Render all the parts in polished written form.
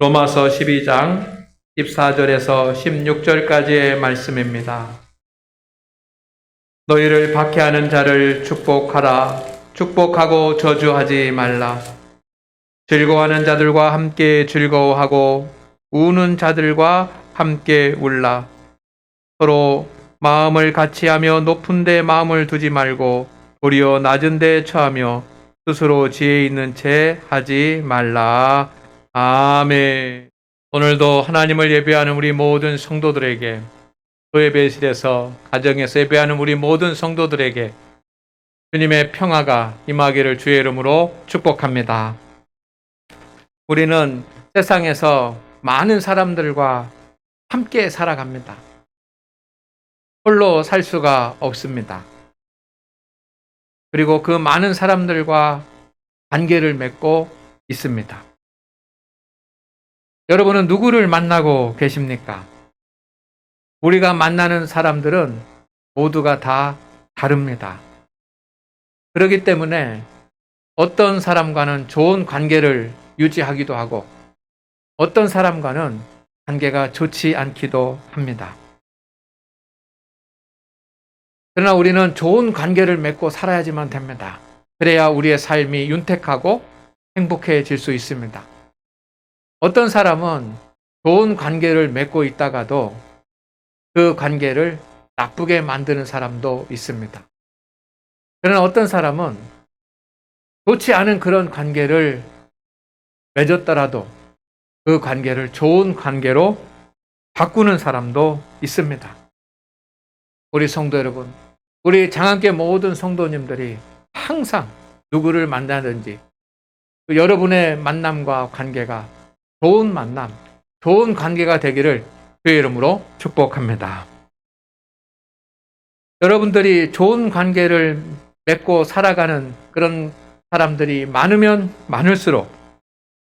로마서 12장 14절에서 16절까지의 말씀입니다. 너희를 박해하는 자를 축복하라. 축복하고 저주하지 말라. 즐거워하는 자들과 함께 즐거워하고 우는 자들과 함께 울라. 서로 마음을 같이하며 높은 데 마음을 두지 말고 도리어 낮은 데 처하며 스스로 지혜 있는 채 하지 말라. 아멘. 오늘도 하나님을 예배하는 우리 모든 성도들에게, 교회배실에서 가정에서 예배하는 우리 모든 성도들에게 주님의 평화가 임하기를 주의 이름으로 축복합니다. 우리는 세상에서 많은 사람들과 함께 살아갑니다. 홀로 살 수가 없습니다. 그리고 그 많은 사람들과 관계를 맺고 있습니다. 여러분은 누구를 만나고 계십니까? 우리가 만나는 사람들은 모두가 다 다릅니다. 그렇기 때문에 어떤 사람과는 좋은 관계를 유지하기도 하고 어떤 사람과는 관계가 좋지 않기도 합니다. 그러나 우리는 좋은 관계를 맺고 살아야지만 됩니다. 그래야 우리의 삶이 윤택하고 행복해질 수 있습니다. 어떤 사람은 좋은 관계를 맺고 있다가도 그 관계를 나쁘게 만드는 사람도 있습니다. 그러나 어떤 사람은 좋지 않은 그런 관계를 맺었더라도 그 관계를 좋은 관계로 바꾸는 사람도 있습니다. 우리 성도 여러분, 우리 장안교 모든 성도님들이 항상 누구를 만나든지 여러분의 만남과 관계가 좋은 만남, 좋은 관계가 되기를 주의 이름으로 축복합니다. 여러분들이 좋은 관계를 맺고 살아가는 그런 사람들이 많으면 많을수록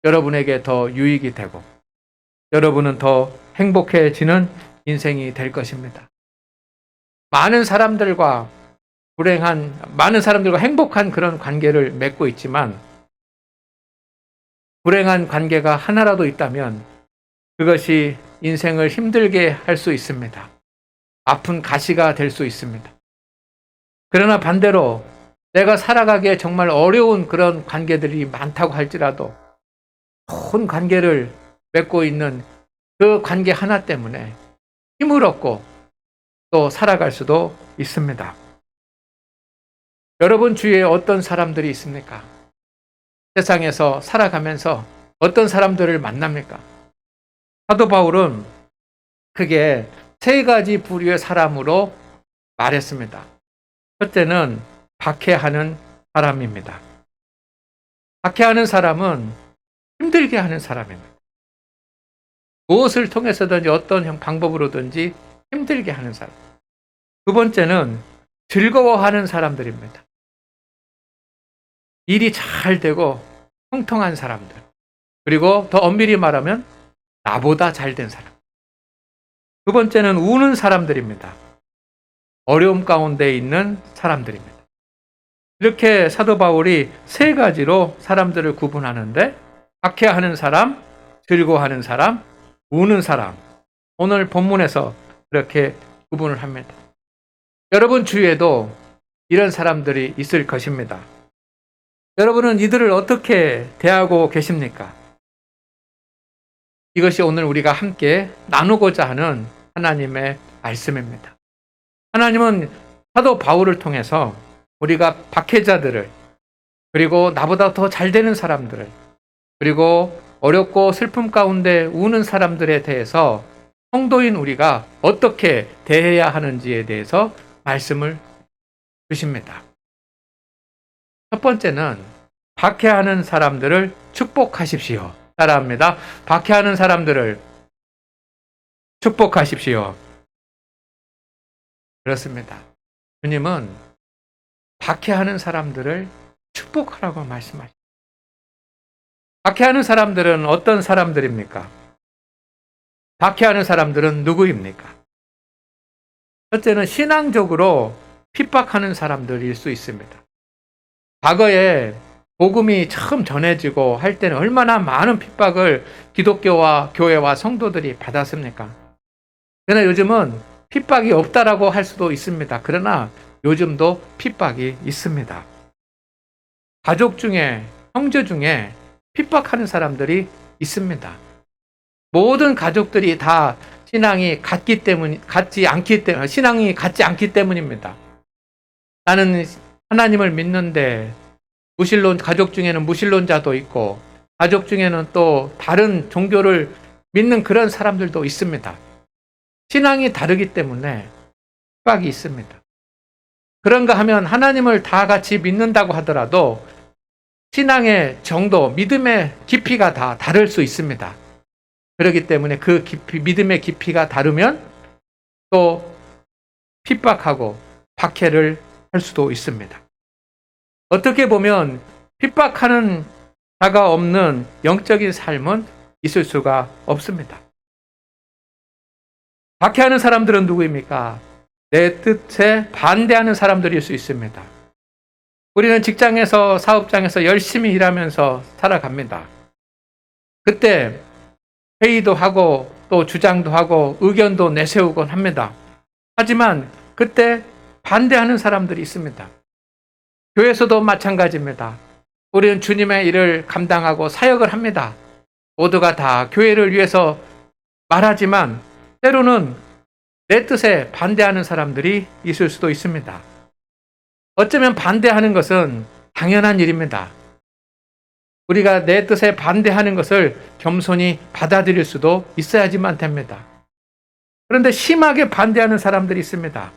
여러분에게 더 유익이 되고 여러분은 더 행복해지는 인생이 될 것입니다. 많은 사람들과 행복한 그런 관계를 맺고 있지만 불행한 관계가 하나라도 있다면 그것이 인생을 힘들게 할 수 있습니다. 아픈 가시가 될 수 있습니다. 그러나 반대로 내가 살아가기에 정말 어려운 그런 관계들이 많다고 할지라도 좋은 관계를 맺고 있는 그 관계 하나 때문에 힘을 얻고 또 살아갈 수도 있습니다. 여러분 주위에 어떤 사람들이 있습니까? 세상에서 살아가면서 어떤 사람들을 만납니까? 사도 바울은 크게 세 가지 부류의 사람으로 말했습니다. 첫째는 박해하는 사람입니다. 박해하는 사람은 힘들게 하는 사람입니다. 무엇을 통해서든지 어떤 방법으로든지 힘들게 하는 사람. 두 번째는 즐거워하는 사람들입니다. 일이 잘 되고 형통한 사람들. 그리고 더 엄밀히 말하면 나보다 잘 된 사람. 두 번째는 우는 사람들입니다. 어려움 가운데 있는 사람들입니다. 이렇게 사도 바울이 세 가지로 사람들을 구분하는데 박해하는 사람, 즐거워하는 사람, 우는 사람. 오늘 본문에서 그렇게 구분을 합니다. 여러분 주위에도 이런 사람들이 있을 것입니다. 여러분은 이들을 어떻게 대하고 계십니까? 이것이 오늘 우리가 함께 나누고자 하는 하나님의 말씀입니다. 하나님은 사도 바울을 통해서 우리가 박해자들을, 그리고 나보다 더 잘 되는 사람들을, 그리고 어렵고 슬픔 가운데 우는 사람들에 대해서 성도인 우리가 어떻게 대해야 하는지에 대해서 말씀을 주십니다. 첫 번째는 박해하는 사람들을 축복하십시오. 따라합니다. 박해하는 사람들을 축복하십시오. 그렇습니다. 주님은 박해하는 사람들을 축복하라고 말씀하십니다. 박해하는 사람들은 어떤 사람들입니까? 박해하는 사람들은 누구입니까? 첫째는 신앙적으로 핍박하는 사람들일 수 있습니다. 과거에 복음이 처음 전해지고 할 때는 얼마나 많은 핍박을 기독교와 교회와 성도들이 받았습니까? 그러나 요즘은 핍박이 없다라고 할 수도 있습니다. 그러나 요즘도 핍박이 있습니다. 가족 중에, 형제 중에 핍박하는 사람들이 있습니다. 모든 가족들이 다 신앙이 같지 않기 때문입니다. 나는 하나님을 믿는데 가족 중에는 무신론자도 있고, 가족 중에는 또 다른 종교를 믿는 그런 사람들도 있습니다. 신앙이 다르기 때문에 핍박이 있습니다. 그런가 하면 하나님을 다 같이 믿는다고 하더라도 신앙의 정도, 믿음의 깊이가 다 다를 수 있습니다. 그렇기 때문에 그 믿음의 깊이가 다르면 또 핍박하고 박해를 할 수도 있습니다. 어떻게 보면 핍박하는 자가 없는 영적인 삶은 있을 수가 없습니다. 박해하는 사람들은 누구입니까? 내 뜻에 반대하는 사람들일 수 있습니다. 우리는 직장에서, 사업장에서 열심히 일하면서 살아갑니다. 그때 회의도 하고 또 주장도 하고 의견도 내세우곤 합니다. 하지만 그때 반대하는 사람들이 있습니다. 교회에서도 마찬가지입니다. 우리는 주님의 일을 감당하고 사역을 합니다. 모두가 다 교회를 위해서 말하지만 때로는 내 뜻에 반대하는 사람들이 있을 수도 있습니다. 어쩌면 반대하는 것은 당연한 일입니다. 우리가 내 뜻에 반대하는 것을 겸손히 받아들일 수도 있어야지만 됩니다. 그런데 심하게 반대하는 사람들이 있습니다.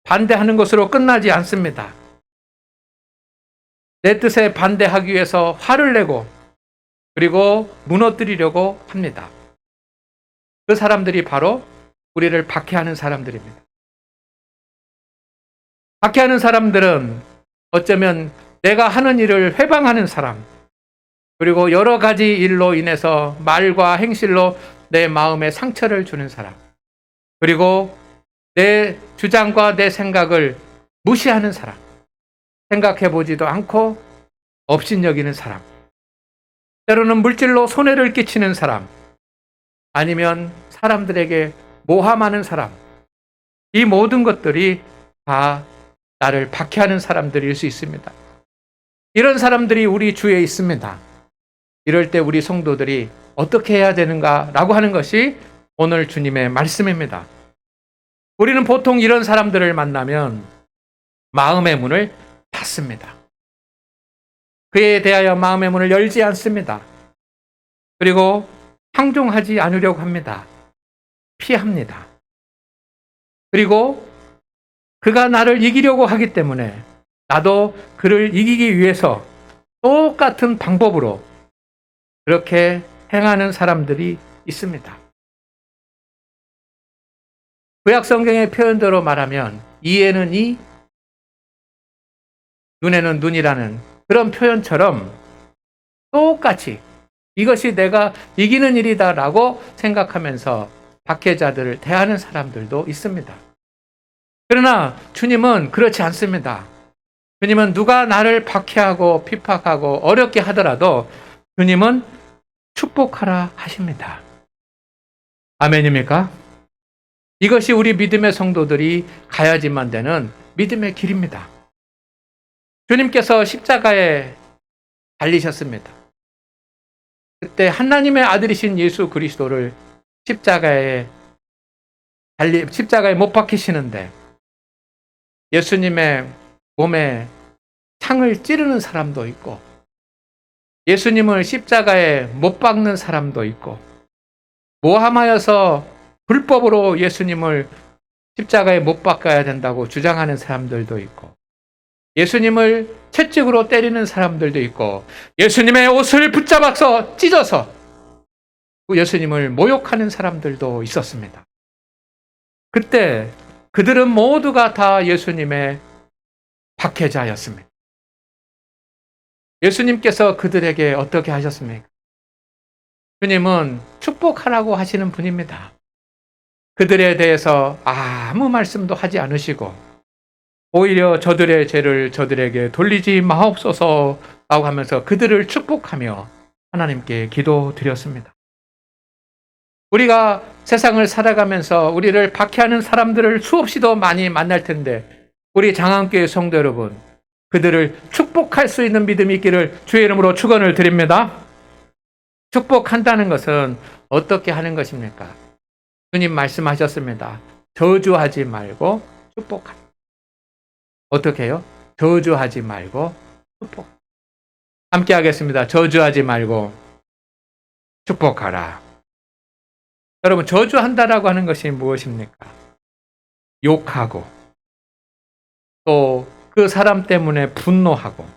반대하는 것으로 끝나지 않습니다. 내 뜻에 반대하기 위해서 화를 내고 그리고 무너뜨리려고 합니다. 그 사람들이 바로 우리를 박해하는 사람들입니다. 박해하는 사람들은 어쩌면 내가 하는 일을 회방하는 사람, 그리고 여러 가지 일로 인해서 말과 행실로 내 마음에 상처를 주는 사람, 그리고 내 주장과 내 생각을 무시하는 사람, 생각해 보지도 않고 업신여기는 사람, 때로는 물질로 손해를 끼치는 사람, 아니면 사람들에게 모함하는 사람, 이 모든 것들이 다 나를 박해하는 사람들일 수 있습니다. 이런 사람들이 우리 주위에 있습니다. 이럴 때 우리 성도들이 어떻게 해야 되는가라고 하는 것이 오늘 주님의 말씀입니다. 우리는 보통 이런 사람들을 만나면 마음의 문을 닫습니다. 그에 대하여 마음의 문을 열지 않습니다. 그리고 상종하지 않으려고 합니다. 피합니다. 그리고 그가 나를 이기려고 하기 때문에 나도 그를 이기기 위해서 똑같은 방법으로 그렇게 행하는 사람들이 있습니다. 구약 성경의 표현대로 말하면 이에는 이, 눈에는 눈이라는 그런 표현처럼 똑같이 이것이 내가 이기는 일이다라고 생각하면서 박해자들을 대하는 사람들도 있습니다. 그러나 주님은 그렇지 않습니다. 주님은 누가 나를 박해하고 핍박하고 어렵게 하더라도 주님은 축복하라 하십니다. 아멘입니까? 이것이 우리 믿음의 성도들이 가야지만 되는 믿음의 길입니다. 주님께서 십자가에 달리셨습니다. 그때 하나님의 아들이신 예수 그리스도를 십자가에 못 박히시는데 예수님의 몸에 창을 찌르는 사람도 있고 예수님을 십자가에 못 박는 사람도 있고 모함하여서 불법으로 예수님을 십자가에 못 박아야 된다고 주장하는 사람들도 있고 예수님을 채찍으로 때리는 사람들도 있고 예수님의 옷을 붙잡아서 찢어서 예수님을 모욕하는 사람들도 있었습니다. 그때 그들은 모두가 다 예수님의 박해자였습니다. 예수님께서 그들에게 어떻게 하셨습니까? 주님은 축복하라고 하시는 분입니다. 그들에 대해서 아무 말씀도 하지 않으시고 오히려 저들의 죄를 저들에게 돌리지 마옵소서 라고 하면서 그들을 축복하며 하나님께 기도드렸습니다. 우리가 세상을 살아가면서 우리를 박해하는 사람들을 수없이도 많이 만날 텐데 우리 장안교회 성도 여러분, 그들을 축복할 수 있는 믿음이 있기를 주의 이름으로 축원을 드립니다. 축복한다는 것은 어떻게 하는 것입니까? 주님 말씀하셨습니다. 저주하지 말고 축복하라. 어떻게 해요? 저주하지 말고 축복. 함께 하겠습니다. 저주하지 말고 축복하라. 여러분, 저주한다라고 하는 것이 무엇입니까? 욕하고 또 그 사람 때문에 분노하고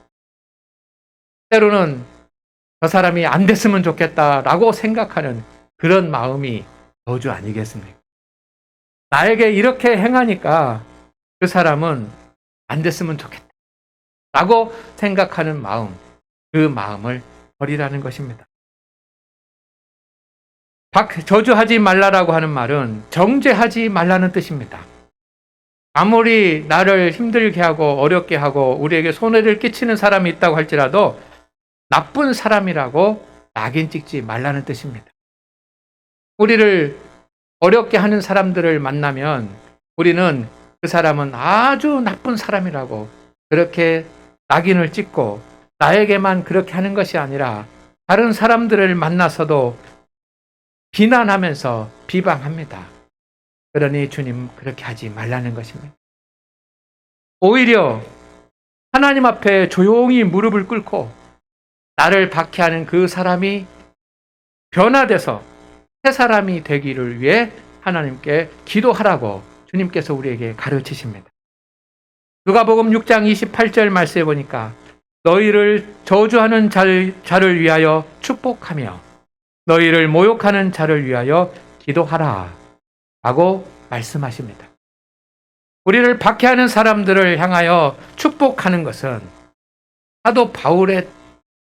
때로는 저 사람이 안 됐으면 좋겠다라고 생각하는 그런 마음이 저주 아니겠습니까? 나에게 이렇게 행하니까 그 사람은 안 됐으면 좋겠다라고 생각하는 마음, 그 마음을 버리라는 것입니다. 저주하지 말라라고 하는 말은 정죄하지 말라는 뜻입니다. 아무리 나를 힘들게 하고 어렵게 하고 우리에게 손해를 끼치는 사람이 있다고 할지라도 나쁜 사람이라고 낙인 찍지 말라는 뜻입니다. 우리를 어렵게 하는 사람들을 만나면 우리는 그 사람은 아주 나쁜 사람이라고 그렇게 낙인을 찍고 나에게만 그렇게 하는 것이 아니라 다른 사람들을 만나서도 비난하면서 비방합니다. 그러니 주님 그렇게 하지 말라는 것입니다. 오히려 하나님 앞에 조용히 무릎을 꿇고 나를 박해하는 그 사람이 변화돼서 새 사람이 되기를 위해 하나님께 기도하라고 주님께서 우리에게 가르치십니다. 누가복음 6장 28절 말씀해 보니까 너희를 저주하는 자를 위하여 축복하며 너희를 모욕하는 자를 위하여 기도하라 라고 말씀하십니다. 우리를 박해하는 사람들을 향하여 축복하는 것은 사도 바울의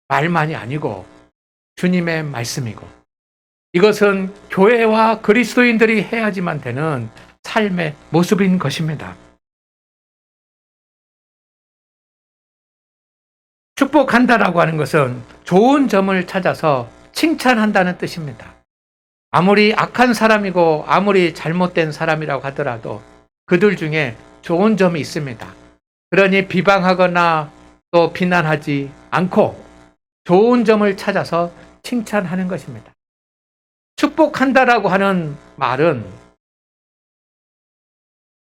말만이 아니고 주님의 말씀이고 이것은 교회와 그리스도인들이 해야지만 되는 삶의 모습인 것입니다. 축복한다라고 하는 것은 좋은 점을 찾아서 칭찬한다는 뜻입니다. 아무리 악한 사람이고 아무리 잘못된 사람이라고 하더라도 그들 중에 좋은 점이 있습니다. 그러니 비방하거나 또 비난하지 않고 좋은 점을 찾아서 칭찬하는 것입니다. 축복한다라고 하는 말은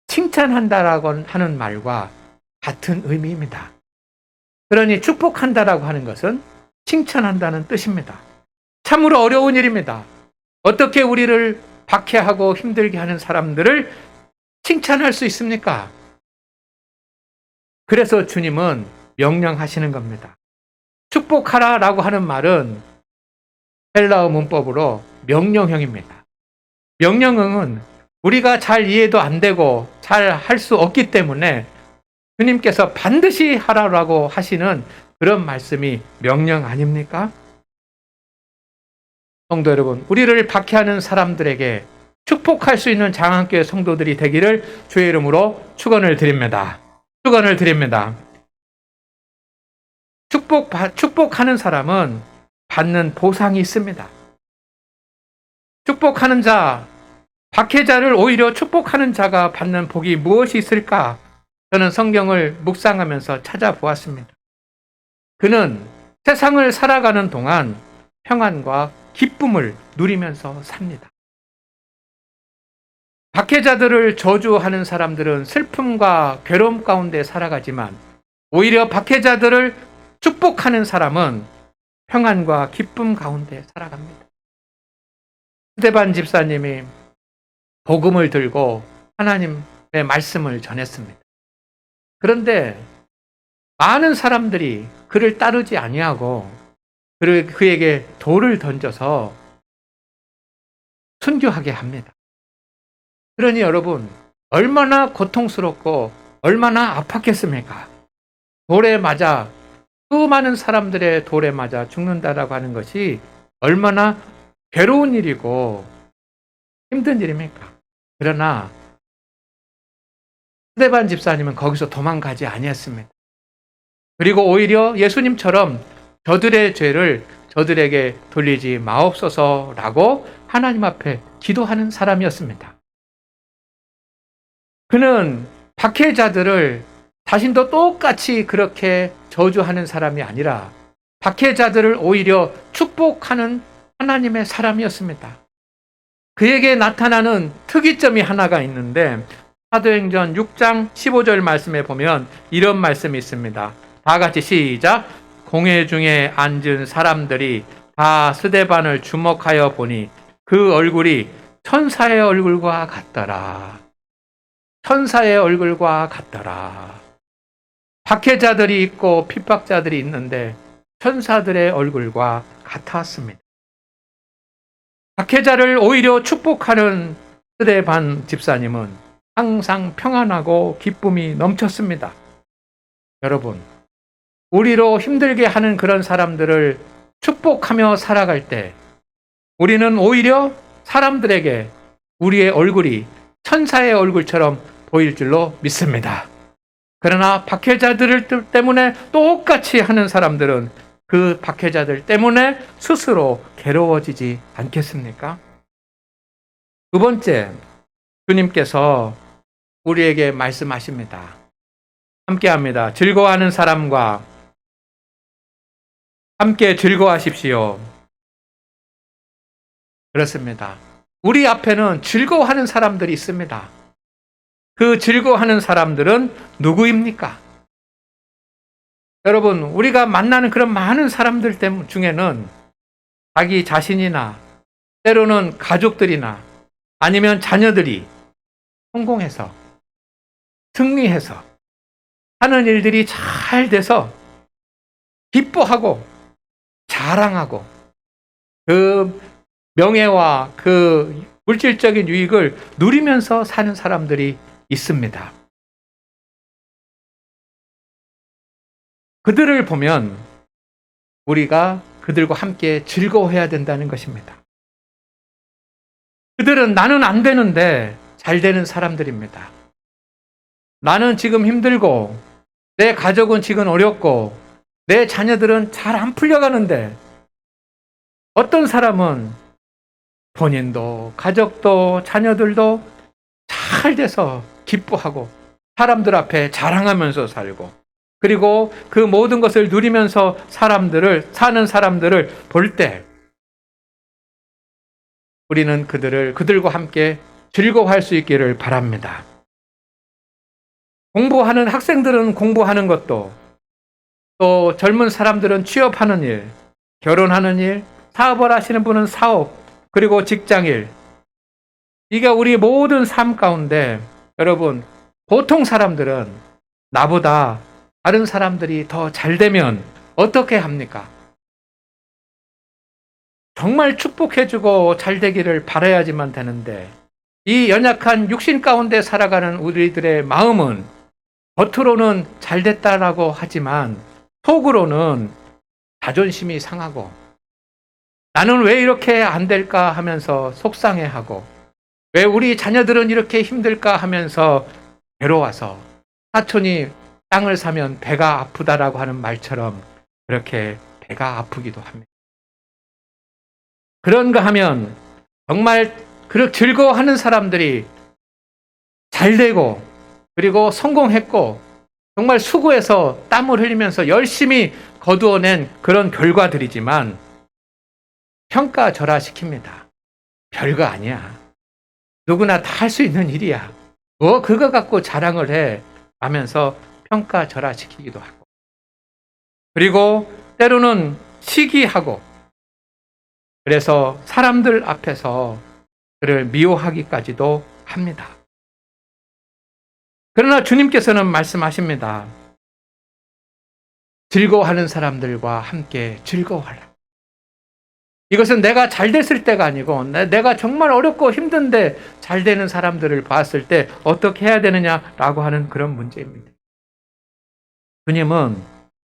칭찬한다라고 하는 말과 같은 의미입니다. 그러니 축복한다라고 하는 것은 칭찬한다는 뜻입니다. 참으로 어려운 일입니다. 어떻게 우리를 박해하고 힘들게 하는 사람들을 칭찬할 수 있습니까? 그래서 주님은 명령하시는 겁니다. 축복하라라고 하는 말은 헬라어 문법으로 명령형입니다. 명령형은 우리가 잘 이해도 안 되고 잘 할 수 없기 때문에 주님께서 반드시 하라고 하시는 그런 말씀이 명령 아닙니까? 성도 여러분, 우리를 박해하는 사람들에게 축복할 수 있는 장안교회 성도들이 되기를 주의 이름으로 축원을 드립니다. 축원을 드립니다. 축복하는 사람은 받는 보상이 있습니다. 축복하는 자, 박해자를 오히려 축복하는 자가 받는 복이 무엇이 있을까? 저는 성경을 묵상하면서 찾아보았습니다. 그는 세상을 살아가는 동안 평안과 기쁨을 누리면서 삽니다. 박해자들을 저주하는 사람들은 슬픔과 괴로움 가운데 살아가지만 오히려 박해자들을 축복하는 사람은 평안과 기쁨 가운데 살아갑니다. 스데반 집사님이 복음을 들고 하나님의 말씀을 전했습니다. 그런데 많은 사람들이 그를 따르지 아니하고 그에게 돌을 던져서 순교하게 합니다. 그러니 여러분, 얼마나 고통스럽고 얼마나 아팠겠습니까? 돌에 맞아, 수많은 사람들의 돌에 맞아 죽는다라고 하는 것이 얼마나 괴로운 일이고 힘든 일입니까? 그러나 스데반 집사님은 거기서 도망가지 아니했습니다. 그리고 오히려 예수님처럼 저들의 죄를 저들에게 돌리지 마옵소서라고 하나님 앞에 기도하는 사람이었습니다. 그는 박해자들을 자신도 똑같이 그렇게 저주하는 사람이 아니라 박해자들을 오히려 축복하는 하나님의 사람이었습니다. 그에게 나타나는 특이점이 하나가 있는데 사도행전 6장 15절 말씀에 보면 이런 말씀이 있습니다. 다 같이 시작. 공회 중에 앉은 사람들이 다 스데반을 주목하여 보니 그 얼굴이 천사의 얼굴과 같더라. 천사의 얼굴과 같더라. 박해자들이 있고 핍박자들이 있는데 천사들의 얼굴과 같았습니다. 박해자를 오히려 축복하는 스데반 집사님은 항상 평안하고 기쁨이 넘쳤습니다. 여러분, 우리로 힘들게 하는 그런 사람들을 축복하며 살아갈 때 우리는 오히려 사람들에게 우리의 얼굴이 천사의 얼굴처럼 보일 줄로 믿습니다. 그러나 박해자들 때문에 똑같이 하는 사람들은 그 박해자들 때문에 스스로 괴로워지지 않겠습니까? 두 번째, 주님께서 우리에게 말씀하십니다. 함께합니다. 즐거워하는 사람과 함께 즐거워하십시오. 그렇습니다. 우리 앞에는 즐거워하는 사람들이 있습니다. 그 즐거워하는 사람들은 누구입니까? 여러분, 우리가 만나는 그런 많은 사람들 중에는 자기 자신이나 때로는 가족들이나 아니면 자녀들이 성공해서 승리해서 하는 일들이 잘 돼서 기뻐하고 자랑하고 그 명예와 그 물질적인 유익을 누리면서 사는 사람들이 있습니다. 그들을 보면 우리가 그들과 함께 즐거워해야 된다는 것입니다. 그들은 나는 안 되는데 잘 되는 사람들입니다. 나는 지금 힘들고 내 가족은 지금 어렵고 내 자녀들은 잘 안 풀려가는데 어떤 사람은 본인도 가족도 자녀들도 잘 돼서 기뻐하고 사람들 앞에 자랑하면서 살고 그리고 그 모든 것을 누리면서 사는 사람들을 볼 때 우리는 그들과 함께 즐거워할 수 있기를 바랍니다. 공부하는 학생들은 공부하는 것도 또 젊은 사람들은 취업하는 일, 결혼하는 일, 사업을 하시는 분은 사업, 그리고 직장일. 이게 우리 모든 삶 가운데 여러분 보통 사람들은 나보다 다른 사람들이 더 잘 되면 어떻게 합니까? 정말 축복해주고 잘 되기를 바라야지만 되는데 이 연약한 육신 가운데 살아가는 우리들의 마음은 겉으로는 잘 됐다라고 하지만 속으로는 자존심이 상하고 나는 왜 이렇게 안 될까 하면서 속상해하고 왜 우리 자녀들은 이렇게 힘들까 하면서 괴로워서 사촌이 땅을 사면 배가 아프다라고 하는 말처럼 그렇게 배가 아프기도 합니다. 그런가 하면 정말 그렇게 즐거워하는 사람들이 잘 되고 그리고 성공했고 정말 수고해서 땀을 흘리면서 열심히 거두어낸 그런 결과들이지만 평가절하시킵니다. 별거 아니야. 누구나 다 할 수 있는 일이야. 뭐 그거 갖고 자랑을 해 하면서 평가절하시키기도 하고 그리고 때로는 시기하고 그래서 사람들 앞에서 그를 미워하기까지도 합니다. 그러나 주님께서는 말씀하십니다. 즐거워하는 사람들과 함께 즐거워하라. 이것은 내가 잘 됐을 때가 아니고 내가 정말 어렵고 힘든데 잘 되는 사람들을 봤을 때 어떻게 해야 되느냐라고 하는 그런 문제입니다. 주님은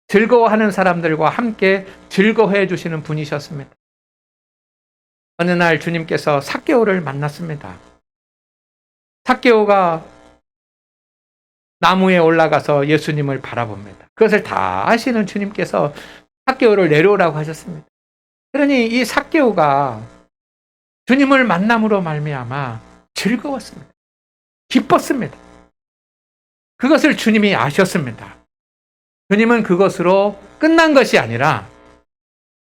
즐거워하는 사람들과 함께 즐거워해 주시는 분이셨습니다. 어느 날 주님께서 삭개오를 만났습니다. 삭개오가 나무에 올라가서 예수님을 바라봅니다. 그것을 다 아시는 주님께서 삭개오를 내려오라고 하셨습니다. 그러니 이 삭개오가 주님을 만남으로 말미암아 즐거웠습니다. 기뻤습니다. 그것을 주님이 아셨습니다. 주님은 그것으로 끝난 것이 아니라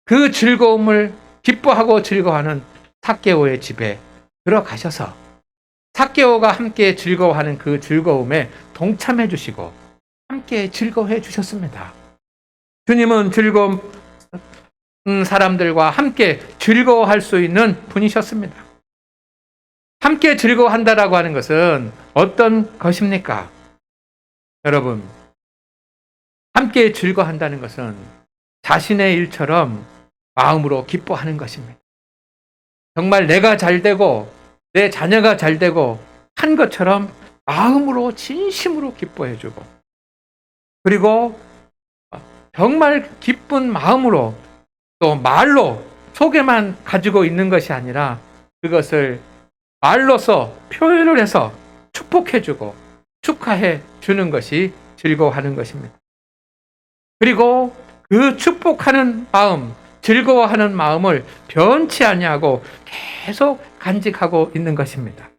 그 즐거움을 기뻐하고 즐거워하는 삭개오의 집에 들어가셔서 삭개오가 함께 즐거워하는 그 즐거움에 동참해 주시고 함께 즐거워해 주셨습니다. 주님은 즐거운 사람들과 함께 즐거워할 수 있는 분이셨습니다. 함께 즐거워한다라고 하는 것은 어떤 것입니까? 여러분, 함께 즐거워한다는 것은 자신의 일처럼 마음으로 기뻐하는 것입니다. 정말 내가 잘 되고 내 자녀가 잘 되고 한 것처럼 마음으로 진심으로 기뻐해주고, 그리고 정말 기쁜 마음으로 또 말로 속에만 가지고 있는 것이 아니라 그것을 말로서 표현을 해서 축복해주고 축하해 주는 것이 즐거워하는 것입니다. 그리고 그 축복하는 마음, 즐거워하는 마음을 변치 아니하고 계속 간직하고 있는 것입니다.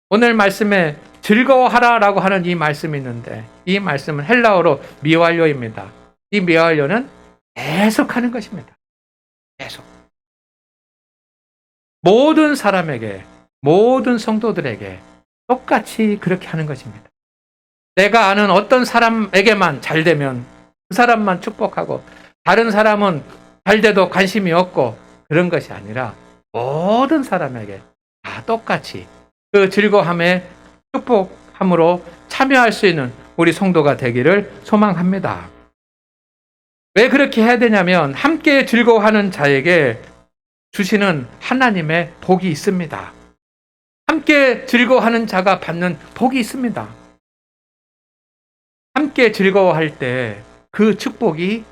오늘 말씀에 즐거워하라라고 하는 이 말씀이 있는데, 이 말씀은 헬라어로 미완료입니다. 이 미완료는 계속하는 것입니다. 계속. 모든 사람에게, 모든 성도들에게 똑같이 그렇게 하는 것입니다. 내가 아는 어떤 사람에게만 잘 되면 그 사람만 축복하고 다른 사람은 잘 돼도 관심이 없고 그런 것이 아니라 모든 사람에게 다 똑같이 그 즐거움에 축복함으로 참여할 수 있는 우리 성도가 되기를 소망합니다. 왜 그렇게 해야 되냐면 함께 즐거워하는 자에게 주시는 하나님의 복이 있습니다. 함께 즐거워하는 자가 받는 복이 있습니다. 함께 즐거워할 때 그 축복이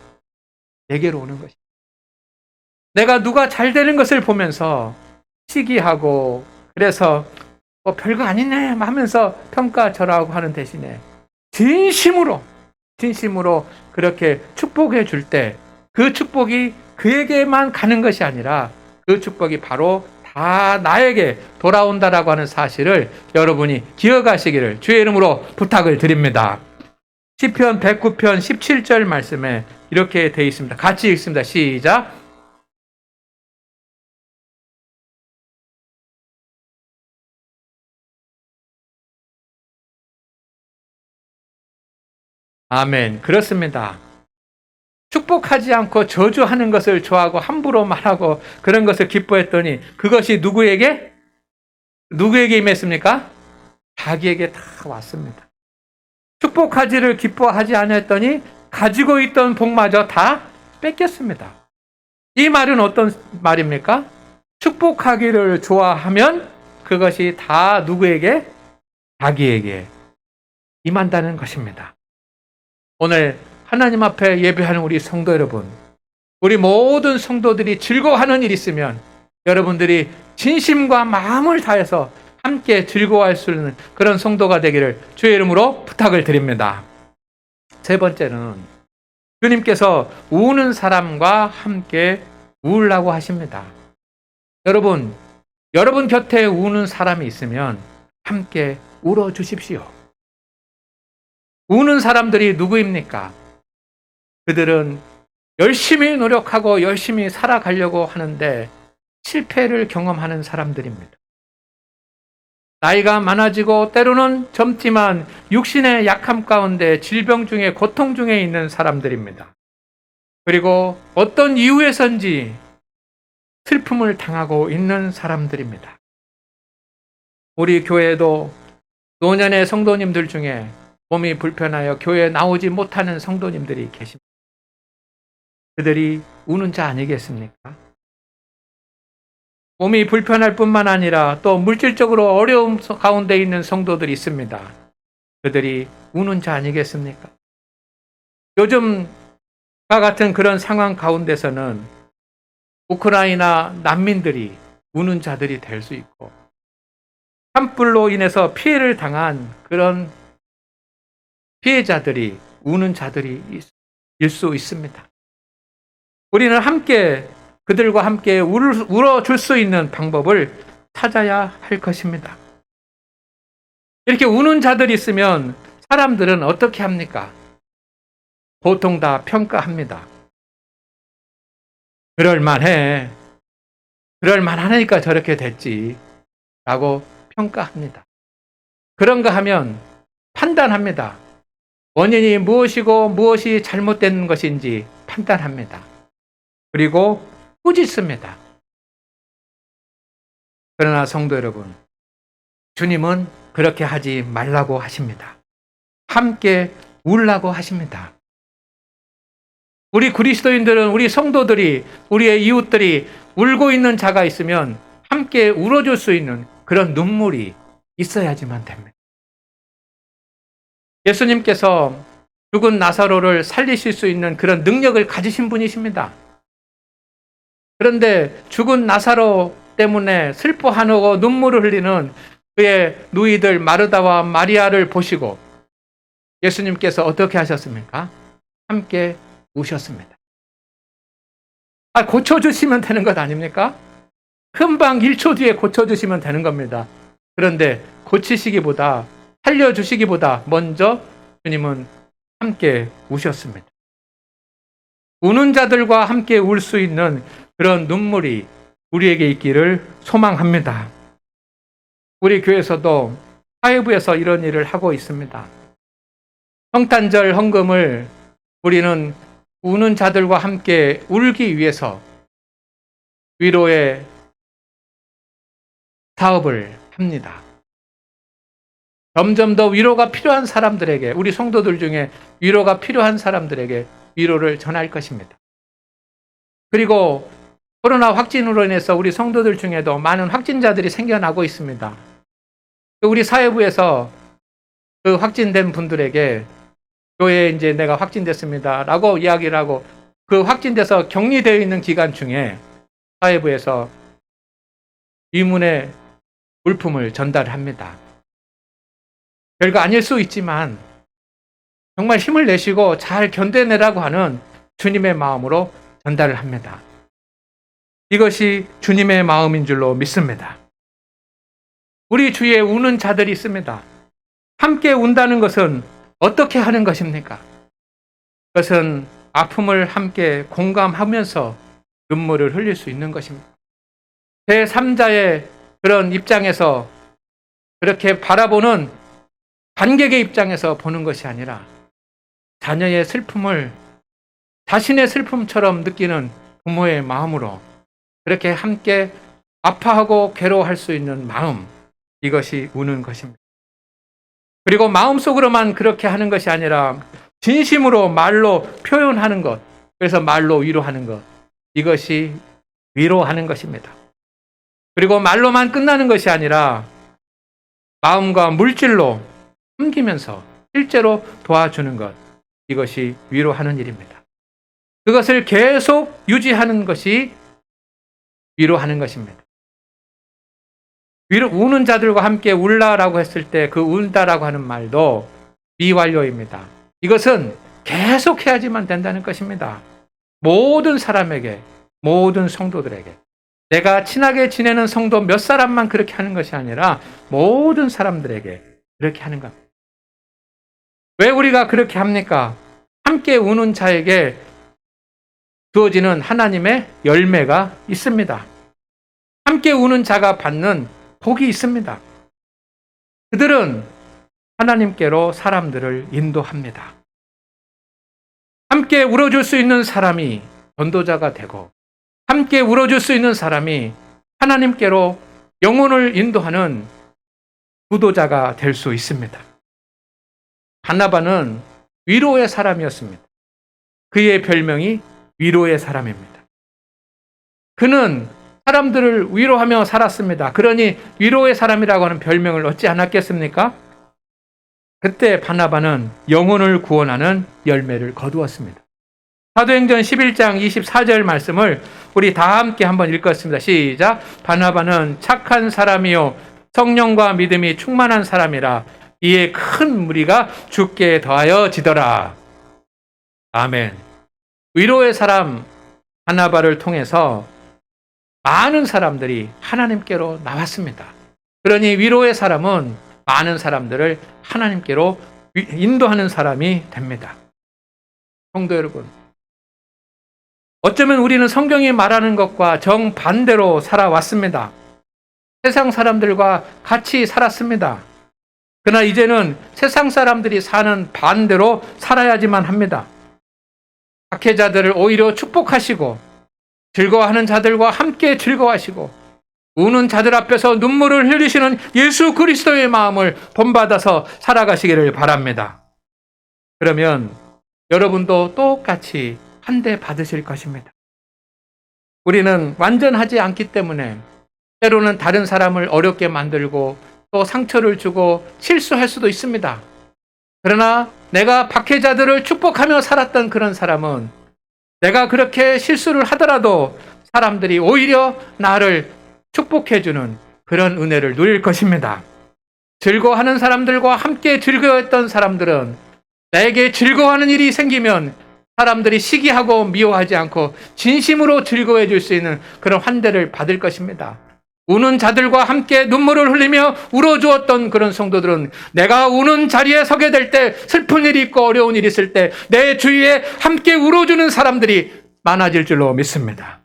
내게로 오는 것입니다. 내가 누가 잘 되는 것을 보면서 시기하고 그래서 별거 아니네 하면서 평가절하하고 하는 대신에 진심으로 그렇게 축복해 줄 때 그 축복이 그에게만 가는 것이 아니라 그 축복이 바로 다 나에게 돌아온다라고 하는 사실을 여러분이 기억하시기를 주의 이름으로 부탁을 드립니다. 시편 109편 17절 말씀에 이렇게 되어 있습니다. 같이 읽습니다. 시작. 아멘. 그렇습니다. 축복하지 않고 저주하는 것을 좋아하고 함부로 말하고 그런 것을 기뻐했더니 그것이 누구에게 임했습니까? 자기에게 다 왔습니다. 축복하지를 기뻐하지 않았더니 가지고 있던 복마저 다 뺏겼습니다. 이 말은 어떤 말입니까? 축복하기를 좋아하면 그것이 다 누구에게? 자기에게 임한다는 것입니다. 오늘 하나님 앞에 예배하는 우리 성도 여러분, 우리 모든 성도들이 즐거워하는 일이 있으면 여러분들이 진심과 마음을 다해서 함께 즐거워할 수 있는 그런 성도가 되기를 주의 이름으로 부탁을 드립니다. 세 번째는 주님께서 우는 사람과 함께 우으라고 하십니다. 여러분 곁에 우는 사람이 있으면 함께 울어 주십시오. 우는 사람들이 누구입니까? 그들은 열심히 노력하고 열심히 살아가려고 하는데 실패를 경험하는 사람들입니다. 나이가 많아지고 때로는 젊지만 육신의 약함 가운데 질병 중에 고통 중에 있는 사람들입니다. 그리고 어떤 이유에선지 슬픔을 당하고 있는 사람들입니다. 우리 교회도 노년의 성도님들 중에 몸이 불편하여 교회에 나오지 못하는 성도님들이 계십니다. 그들이 우는 자 아니겠습니까? 몸이 불편할 뿐만 아니라 또 물질적으로 어려움 가운데 있는 성도들이 있습니다. 그들이 우는 자 아니겠습니까? 요즘과 같은 그런 상황 가운데서는 우크라이나 난민들이 우는 자들이 될 수 있고 산불로 인해서 피해를 당한 그런 피해자들이, 우는 자들이 일 수 있습니다. 우리는 함께 그들과 함께 울어줄 수 있는 방법을 찾아야 할 것입니다. 이렇게 우는 자들이 있으면 사람들은 어떻게 합니까? 보통 다 평가합니다. 그럴만해. 그럴만하니까 저렇게 됐지. 라고 평가합니다. 그런가 하면 판단합니다. 원인이 무엇이고 무엇이 잘못된 것인지 판단합니다. 그리고 꾸짖습니다. 그러나 성도 여러분, 주님은 그렇게 하지 말라고 하십니다. 함께 울라고 하십니다. 우리 그리스도인들은, 우리 성도들이, 우리의 이웃들이 울고 있는 자가 있으면 함께 울어줄 수 있는 그런 눈물이 있어야지만 됩니다. 예수님께서 죽은 나사로를 살리실 수 있는 그런 능력을 가지신 분이십니다. 그런데 죽은 나사로 때문에 슬퍼하고 눈물을 흘리는 그의 누이들 마르다와 마리아를 보시고 예수님께서 어떻게 하셨습니까? 함께 우셨습니다. 고쳐주시면 되는 것 아닙니까? 금방 1초 뒤에 고쳐주시면 되는 겁니다. 그런데 고치시기보다, 살려주시기보다 먼저 주님은 함께 우셨습니다. 우는 자들과 함께 울 수 있는 그런 눈물이 우리에게 있기를 소망합니다. 우리 교회에서도 사회부에서 이런 일을 하고 있습니다. 성탄절 헌금을 우리는 우는 자들과 함께 울기 위해서 위로의 사업을 합니다. 점점 더 위로가 필요한 사람들에게, 우리 성도들 중에 위로가 필요한 사람들에게 위로를 전할 것입니다. 그리고 코로나 확진으로 인해서 우리 성도들 중에도 많은 확진자들이 생겨나고 있습니다. 우리 사회부에서 그 확진된 분들에게 교회에 이제 내가 확진됐습니다 라고 이야기를 하고, 그 확진돼서 격리되어 있는 기간 중에 사회부에서 위문의 물품을 전달합니다. 별거 아닐 수 있지만 정말 힘을 내시고 잘 견뎌내라고 하는 주님의 마음으로 전달을 합니다. 이것이 주님의 마음인 줄로 믿습니다. 우리 주위에 우는 자들이 있습니다. 함께 운다는 것은 어떻게 하는 것입니까? 그것은 아픔을 함께 공감하면서 눈물을 흘릴 수 있는 것입니다. 제3자의 그런 입장에서 그렇게 바라보는 관객의 입장에서 보는 것이 아니라 자녀의 슬픔을 자신의 슬픔처럼 느끼는 부모의 마음으로 그렇게 함께 아파하고 괴로워할 수 있는 마음, 이것이 우는 것입니다. 그리고 마음속으로만 그렇게 하는 것이 아니라 진심으로 말로 표현하는 것, 그래서 말로 위로하는 것, 이것이 위로하는 것입니다. 그리고 말로만 끝나는 것이 아니라 마음과 물질로 섬기면서 실제로 도와주는 것, 이것이 위로하는 일입니다. 그것을 계속 유지하는 것이 위로하는 것입니다. 우는 자들과 함께 울라라고 했을 때 그 운다라고 하는 말도 미완료입니다. 이것은 계속 해야지만 된다는 것입니다. 모든 사람에게, 모든 성도들에게, 내가 친하게 지내는 성도 몇 사람만 그렇게 하는 것이 아니라 모든 사람들에게 그렇게 하는 겁니다. 왜 우리가 그렇게 합니까? 함께 우는 자에게 주어지는 하나님의 열매가 있습니다. 함께 우는 자가 받는 복이 있습니다. 그들은 하나님께로 사람들을 인도합니다. 함께 울어줄 수 있는 사람이 전도자가 되고, 함께 울어줄 수 있는 사람이 하나님께로 영혼을 인도하는 구도자가 될 수 있습니다. 바나바는 위로의 사람이었습니다. 그의 별명이 위로의 사람입니다. 그는 사람들을 위로하며 살았습니다. 그러니 위로의 사람이라고 하는 별명을 얻지 않았겠습니까? 그때 바나바는 영혼을 구원하는 열매를 거두었습니다. 사도행전 11장 24절 말씀을 우리 다 함께 한번 읽겠습니다. 시작. 바나바는 착한 사람이요 성령과 믿음이 충만한 사람이라 이에 큰 무리가 죽게 더하여지더라. 아멘. 위로의 사람 바나바를 통해서 많은 사람들이 하나님께로 나왔습니다. 그러니 위로의 사람은 많은 사람들을 하나님께로 인도하는 사람이 됩니다. 성도 여러분, 어쩌면 우리는 성경이 말하는 것과 정반대로 살아왔습니다. 세상 사람들과 같이 살았습니다. 그러나 이제는 세상 사람들이 사는 반대로 살아야지만 합니다. 박해자들을 오히려 축복하시고 즐거워하는 자들과 함께 즐거워하시고 우는 자들 앞에서 눈물을 흘리시는 예수 그리스도의 마음을 본받아서 살아가시기를 바랍니다. 그러면 여러분도 똑같이 한 대 받으실 것입니다. 우리는 완전하지 않기 때문에 때로는 다른 사람을 어렵게 만들고 또 상처를 주고 실수할 수도 있습니다. 그러나 내가 박해자들을 축복하며 살았던 그런 사람은 내가 그렇게 실수를 하더라도 사람들이 오히려 나를 축복해주는 그런 은혜를 누릴 것입니다. 즐거워하는 사람들과 함께 즐거워했던 사람들은 나에게 즐거워하는 일이 생기면 사람들이 시기하고 미워하지 않고 진심으로 즐거워해 줄 수 있는 그런 환대를 받을 것입니다. 우는 자들과 함께 눈물을 흘리며 울어주었던 그런 성도들은 내가 우는 자리에 서게 될 때, 슬픈 일이 있고 어려운 일이 있을 때 내 주위에 함께 울어주는 사람들이 많아질 줄로 믿습니다.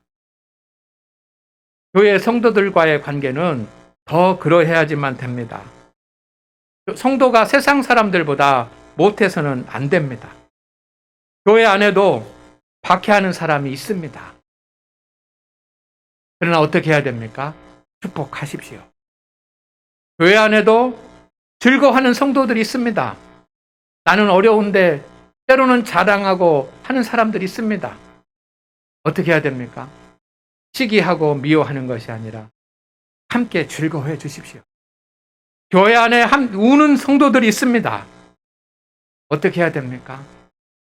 교회 성도들과의 관계는 더 그러해야지만 됩니다. 성도가 세상 사람들보다 못해서는 안 됩니다. 교회 안에도 박해하는 사람이 있습니다. 그러나 어떻게 해야 됩니까? 축복하십시오. 교회 안에도 즐거워하는 성도들이 있습니다. 나는 어려운데 때로는 자랑하고 하는 사람들이 있습니다. 어떻게 해야 됩니까? 시기하고 미워하는 것이 아니라 함께 즐거워해 주십시오. 교회 안에 우는 성도들이 있습니다. 어떻게 해야 됩니까?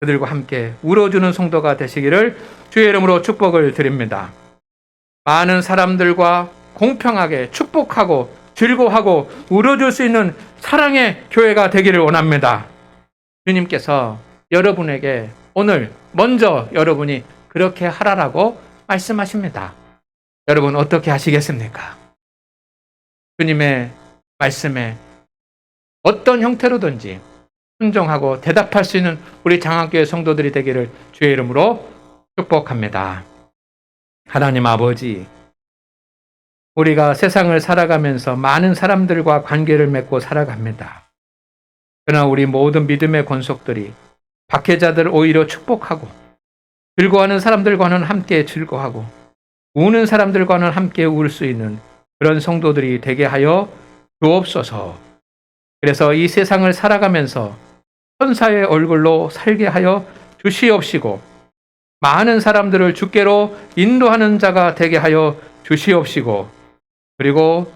그들과 함께 울어주는 성도가 되시기를 주의 이름으로 축복을 드립니다. 많은 사람들과 공평하게 축복하고 즐거워하고 울어줄 수 있는 사랑의 교회가 되기를 원합니다. 주님께서 여러분에게 오늘 먼저 여러분이 그렇게 하라라고 말씀하십니다. 여러분 어떻게 하시겠습니까? 주님의 말씀에 어떤 형태로든지 순종하고 대답할 수 있는 우리 장학교회 성도들이 되기를 주의 이름으로 축복합니다. 하나님 아버지, 우리가 세상을 살아가면서 많은 사람들과 관계를 맺고 살아갑니다. 그러나 우리 모든 믿음의 권속들이 박해자들을 오히려 축복하고 즐거워하는 사람들과는 함께 즐거워하고 우는 사람들과는 함께 울 수 있는 그런 성도들이 되게 하여 주옵소서. 그래서 이 세상을 살아가면서 천사의 얼굴로 살게 하여 주시옵시고 많은 사람들을 주께로 인도하는 자가 되게 하여 주시옵시고 그리고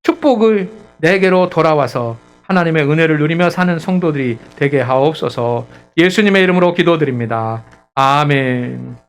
축복을 내게로 돌아와서 하나님의 은혜를 누리며 사는 성도들이 되게 하옵소서. 예수님의 이름으로 기도드립니다. 아멘.